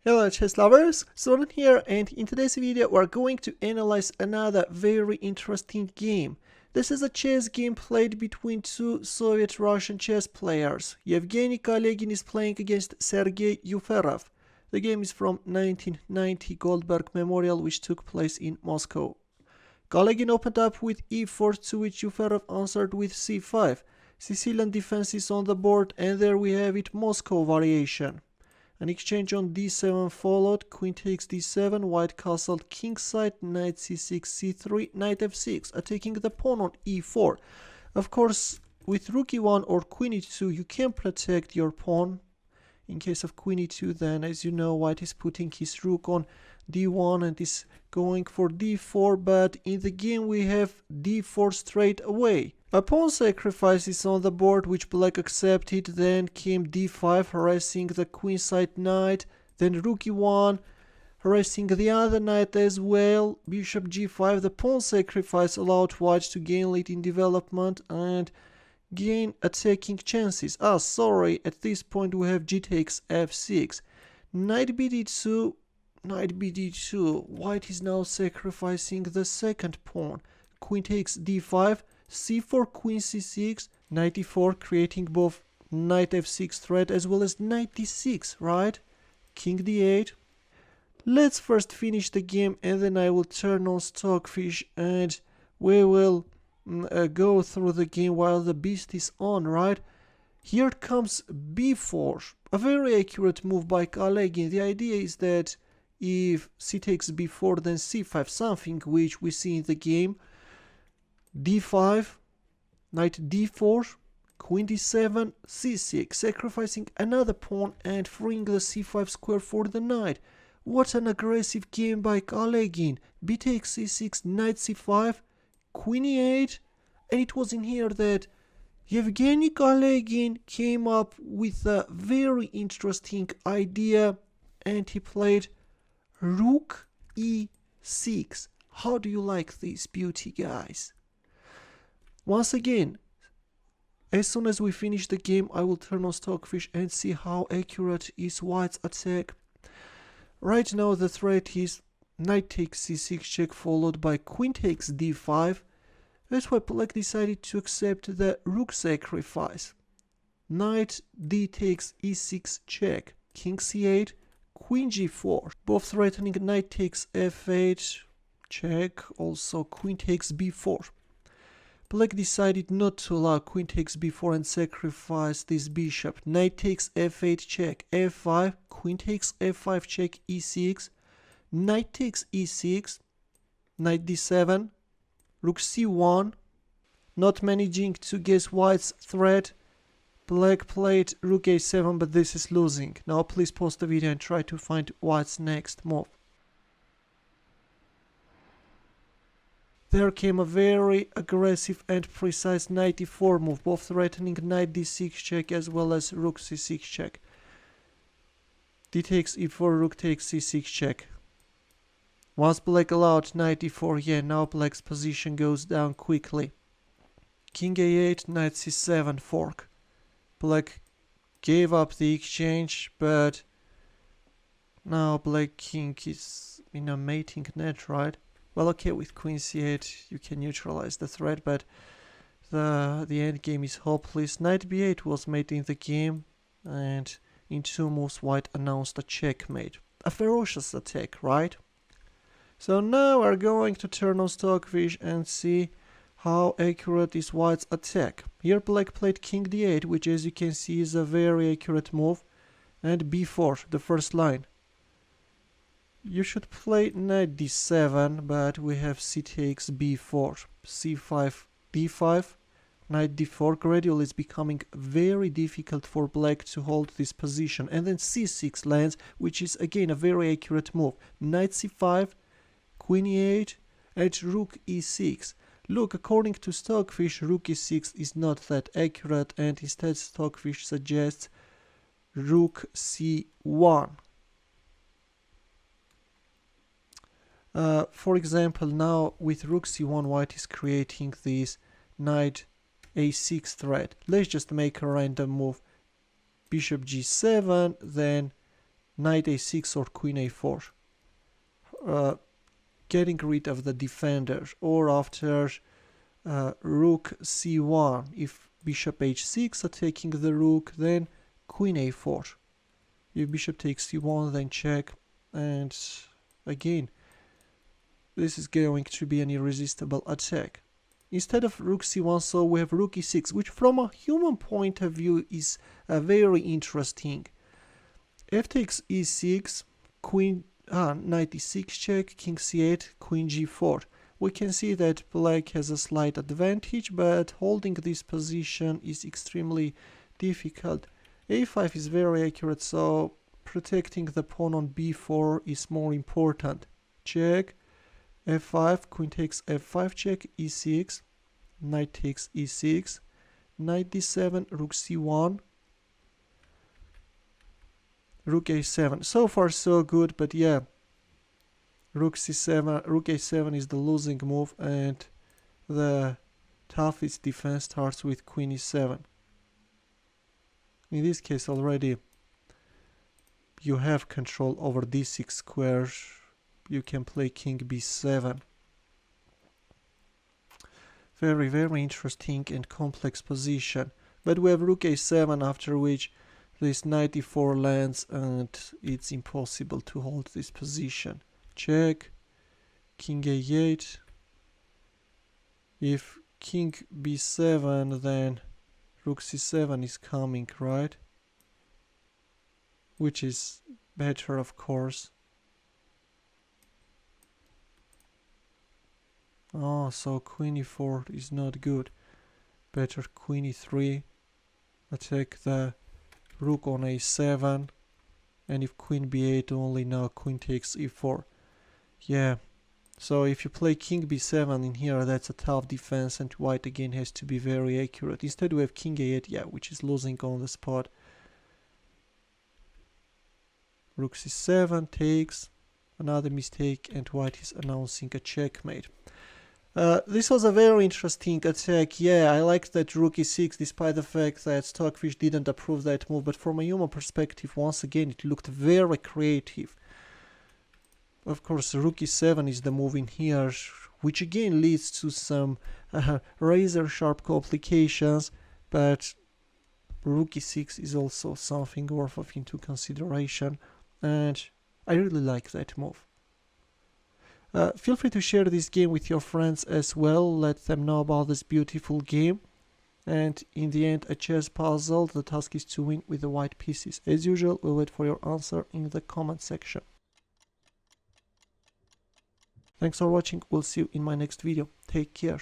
Hello chess lovers, Soren here, and in today's video we're going to analyze another very interesting game. This is a chess game played between two Soviet-Russian chess players. Evgenij Kalegin is playing against Sergey Yuferov. The game is from 1990 Goldberg Memorial, which took place in Moscow. Kalegin opened up with e4, to which Yuferov answered with c5. Sicilian defense is on the board, and there we have it, Moscow variation. An exchange on d7 followed, queen takes d7, white castled kingside, knight c6, c3, knight f6, attacking the pawn on e4. Of course, with rook e1 or queen e2, you can protect your pawn. In case of queen e2, then, as you know, white is putting his rook on d1 and is going for d4, but in the game we have d4 straight away. A pawn sacrifice is on the board, which black accepted, then came d5, harassing the queenside knight, then rook e1, harassing the other knight as well, bishop g5, the pawn sacrifice allowed white to gain lead in development and gain attacking chances. At this point we have g takes f6, knight bd2, knight bd2, white is now sacrificing the second pawn, queen takes d5, c4, queen c6, knight e4, creating both knight f6 threat as well as knight d6, right? King d8. Let's first finish the game and then I will turn on Stockfish and we will go through the game while the beast is on, right? Here comes b4, a very accurate move by Kalegin. The idea is that if c takes b4, then c5, something which we see in the game. d5, knight d4, queen d7, c6, sacrificing another pawn and freeing the c5 square for the knight. What an aggressive game by Kalegin. b takes c6, knight c5, queen e8, and it was in here that Evgenij Kalegin came up with a very interesting idea and he played rook e6. How do you like this beauty, guys? Once again, as soon as we finish the game, I will turn on Stockfish and see how accurate is white's attack. Right now the threat is knight takes c6 check followed by queen takes d5. That's why black decided to accept the rook sacrifice. Knight d takes e6 check, king c8, queen g4, both threatening knight takes f8 check, also queen takes b4. Black decided not to allow queen takes b4 and sacrifice this bishop. Knight takes f8 check, f5, queen takes f5 check, e6, knight takes e6, knight d7, rook c1, not managing to guess white's threat. Black played rook a7, but this is losing. Now please pause the video and try to find white's next move. There came a very aggressive and precise knight e4 move, both threatening knight d6 check as well as rook c6 check. D takes e4, rook takes c6 check. Once black allowed knight e4, now black's position goes down quickly. King a8, knight c7 fork. Black gave up the exchange, but now black king is in a mating net, right? Well, okay, with queen c8 you can neutralize the threat, but the endgame is hopeless. Knight b8 was made in the game, and in two moves white announced a checkmate. A ferocious attack, right? So now we're going to turn on Stockfish and see how accurate is white's attack. Here black played king d8, which as you can see is a very accurate move, and b4, the first line. You should play knight d7, but we have c takes b4, c5, d5, knight d4. Gradually it's becoming very difficult for black to hold this position. And then c6 lands, which is again a very accurate move. Knight c5, queen e8, and rook e6. Look, according to Stockfish, rook e6 is not that accurate, and instead Stockfish suggests rook c1. For example, now with rook c1, white is creating this knight a6 threat. Let's just make a random move. Bishop g7, then knight a6 or queen a4. Getting rid of the defender, or after rook c1, if bishop h6 attacking the rook, then queen a4. If bishop takes c1, then check, and again this is going to be an irresistible attack. Instead of rook c1, so we have rook e6, which from a human point of view is very interesting. F takes e6, queen knight e6 check, king c8, queen g4. We can see that black has a slight advantage, but holding this position is extremely difficult. a5 is very accurate, so protecting the pawn on b4 is more important. Check, f5, queen takes f5 check, e6, knight takes e6, knight d7, rook c1, rook a7. So far so good, but yeah, rook c7, rook a7 is the losing move, and the toughest defense starts with queen e7. In this case already you have control over d6 square. You can play king b7. Very, very interesting and complex position. But we have rook a7, after which this knight e4 lands, and it's impossible to hold this position. Check, king a8. If king b7, then rook c7 is coming, right? Which is better, of course. Oh, so queen e4 is not good. Better queen e3. Attack the rook on a7. And if queen b8 only, now queen takes e4. Yeah. So if you play king b7 in here, that's a tough defense, and white again has to be very accurate. Instead we have king a8, yeah, which is losing on the spot. Rook c7 takes. Another mistake, and white is announcing a checkmate. This was a very interesting attack. Yeah, I liked that rook e6, despite the fact that Stockfish didn't approve that move, but from a human perspective, once again, it looked very creative. Of course, rook e7 is the move in here, which again leads to some razor-sharp complications, but rook e6 is also something worth of into consideration, and I really like that move. Feel free to share this game with your friends as well. Let them know about this beautiful game. And in the end, a chess puzzle. The task is to win with the white pieces. As usual, we'll wait for your answer in the comment section. Thanks for watching. We'll see you in my next video. Take care.